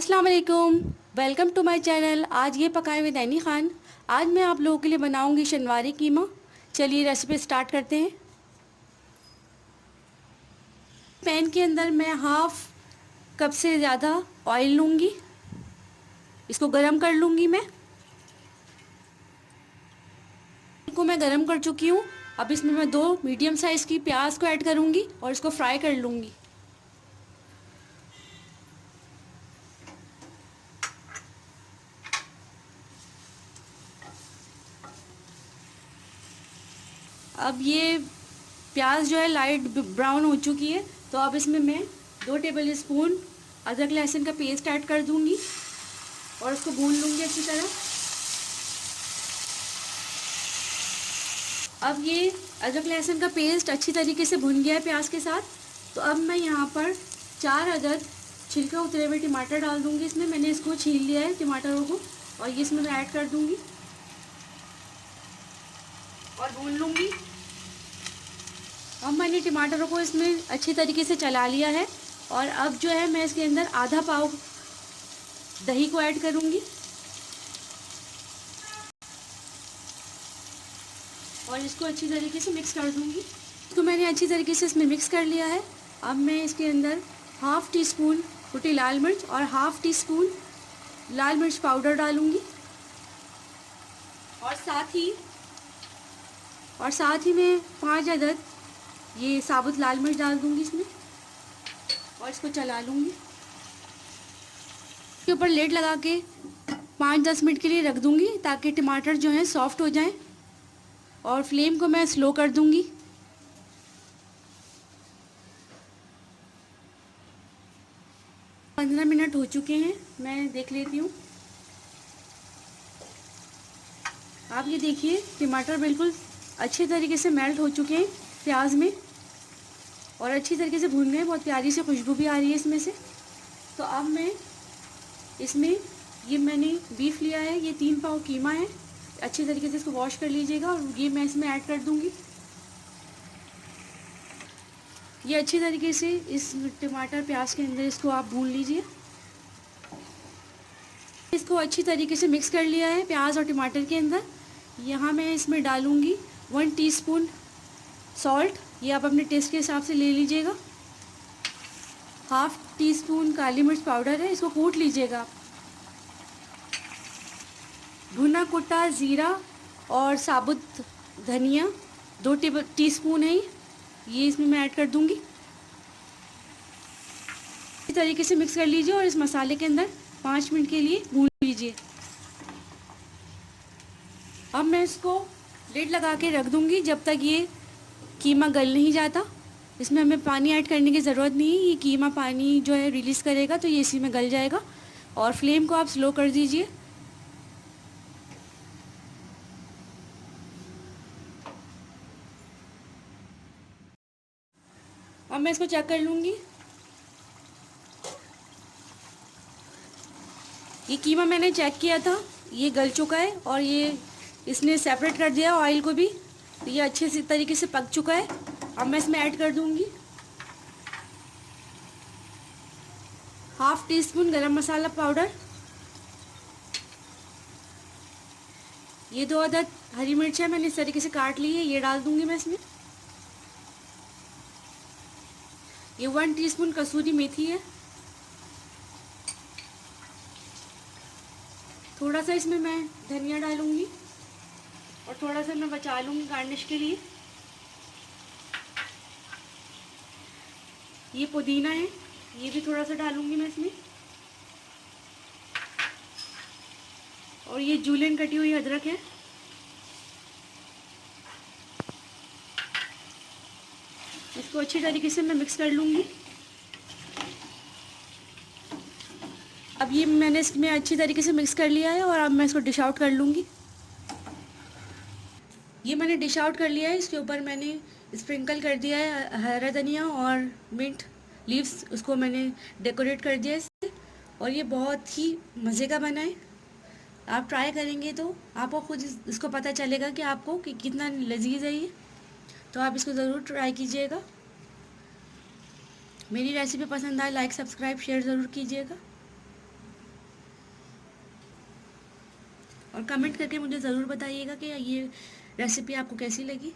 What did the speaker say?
अस्सलाम वालेकुम। Welcome to my channel. आज ये पकाए हुए नैनी खान। आज मैं आप लोगों के लिए बनाऊंगी शनवारी कीमा। चलिए रेसिपी स्टार्ट करते हैं। पैन के अंदर मैं हाफ कप से ज़्यादा ऑयल लूँगी। इसको गरम कर लूँगी मैं। इसको मैं गरम कर चुकी हूँ। अब इसमें मैं 2 मीडियम साइज़ की प्याज को ऐड करूँगी और इसको फ्राई कर लूँगी। अब ये प्याज जो है लाइट ब्राउन हो चुकी है, तो अब इसमें मैं 2 टेबल स्पून अदरक लहसुन का पेस्ट ऐड कर दूंगी और उसको भून लूंगी अच्छी तरह। अब ये अदरक लहसुन का पेस्ट अच्छी तरीके से भुन गया है प्याज के साथ, तो अब मैं यहाँ पर 4 अदद छिलका उतरे हुए टमाटर डाल दूंगी। इसमें मैंने इसको छील लिया है टमाटरों को, और ये इसमें मैं ऐड कर दूंगी और भून लूंगी। अब मैंने टमाटरों को इसमें अच्छी तरीके से चला लिया है, और अब जो है मैं इसके अंदर आधा पाव दही को ऐड करूंगी और इसको अच्छी तरीके से मिक्स कर दूंगी। तो मैंने अच्छी तरीके से इसमें मिक्स कर लिया है। अब मैं इसके अंदर हाफ़ टी स्पून कुटी लाल मिर्च और हाफ़ टी स्पून लाल मिर्च पाउडर डालूंगी, और साथ ही मैं 5 अदद ये साबुत लाल मिर्च डाल दूंगी इसमें, और इसको चला लूँगी। इसके ऊपर लेड लगा के 5-10 मिनट के लिए रख दूंगी ताकि टमाटर जो हैं सॉफ्ट हो जाएं, और फ्लेम को मैं स्लो कर दूंगी। 15 मिनट हो चुके हैं, मैं देख लेती हूँ। आप ये देखिए टमाटर बिल्कुल अच्छे तरीके से मेल्ट हो चुके हैं प्याज में, और अच्छी तरीके से भून गए। बहुत प्यारी सी खुशबू भी आ रही है इसमें से। तो अब मैं इसमें ये मैंने बीफ लिया है, ये 3 पाव कीमा है। अच्छी तरीके से इसको वॉश कर लीजिएगा, और ये मैं इसमें ऐड कर दूंगी। ये अच्छी तरीके से इस टमाटर प्याज के अंदर इसको आप भून लीजिए। इसको अच्छी तरीके से मिक्स कर लिया है प्याज और टमाटर के अंदर। यहाँ मैं इसमें डालूंगी 1 टीस्पून सॉल्ट, ये आप अपने टेस्ट के हिसाब से ले लीजिएगा। हाफ़ टी स्पून काली मिर्च पाउडर है, इसको कूट लीजिएगा आप। भुना कुटा ज़ीरा और साबुत धनिया 2 टीस्पून है, ये इसमें मैं ऐड कर दूंगी। इस तरीके से मिक्स कर लीजिए और इस मसाले के अंदर 5 मिनट के लिए भून लीजिए। अब मैं इसको लिड लगा के रख दूंगी जब तक ये कीमा गल नहीं जाता। इसमें हमें पानी ऐड करने की ज़रूरत नहीं है, ये कीमा पानी जो है रिलीज़ करेगा, तो ये इसी में गल जाएगा। और फ्लेम को आप स्लो कर दीजिए। अब मैं इसको चेक कर लूँगी। ये कीमा मैंने चेक किया था, ये गल चुका है, और ये इसने सेपरेट कर दिया ऑयल को भी, तो ये अच्छे से तरीके से पक चुका है। अब मैं इसमें ऐड कर दूंगी हाफ़ टी स्पून गरम मसाला पाउडर, ये 2 अदद हरी मिर्च है मैंने इस तरीके से काट ली है, ये डाल दूंगी मैं इसमें। ये 1 टीस्पून कसूरी मेथी है। थोड़ा सा इसमें मैं धनिया डालूंगी, और थोड़ा सा मैं बचा लूँगी गार्निश के लिए। ये पुदीना है, ये भी थोड़ा सा डालूंगी मैं इसमें, और ये जूलियन कटी हुई अदरक है। इसको अच्छी तरीके से मैं मिक्स कर लूँगी। अब ये मैंने इसमें अच्छी तरीके से मिक्स कर लिया है, और अब मैं इसको डिश आउट कर लूँगी। ये मैंने डिश आउट कर लिया है। इसके ऊपर मैंने स्प्रिंकल कर दिया है हरा धनिया और मिंट लीव्स, उसको मैंने डेकोरेट कर दिया है इससे, और ये बहुत ही मज़े का बना है। आप ट्राई करेंगे तो आपको खुद इसको पता चलेगा कि आपको कि कितना लजीज है ये। तो आप इसको ज़रूर ट्राई कीजिएगा। मेरी रेसिपी पसंद आए लाइक सब्सक्राइब शेयर ज़रूर कीजिएगा। और कमेंट करके मुझे ज़रूर बताइएगा कि ये रेसिपी आपको कैसी लगी।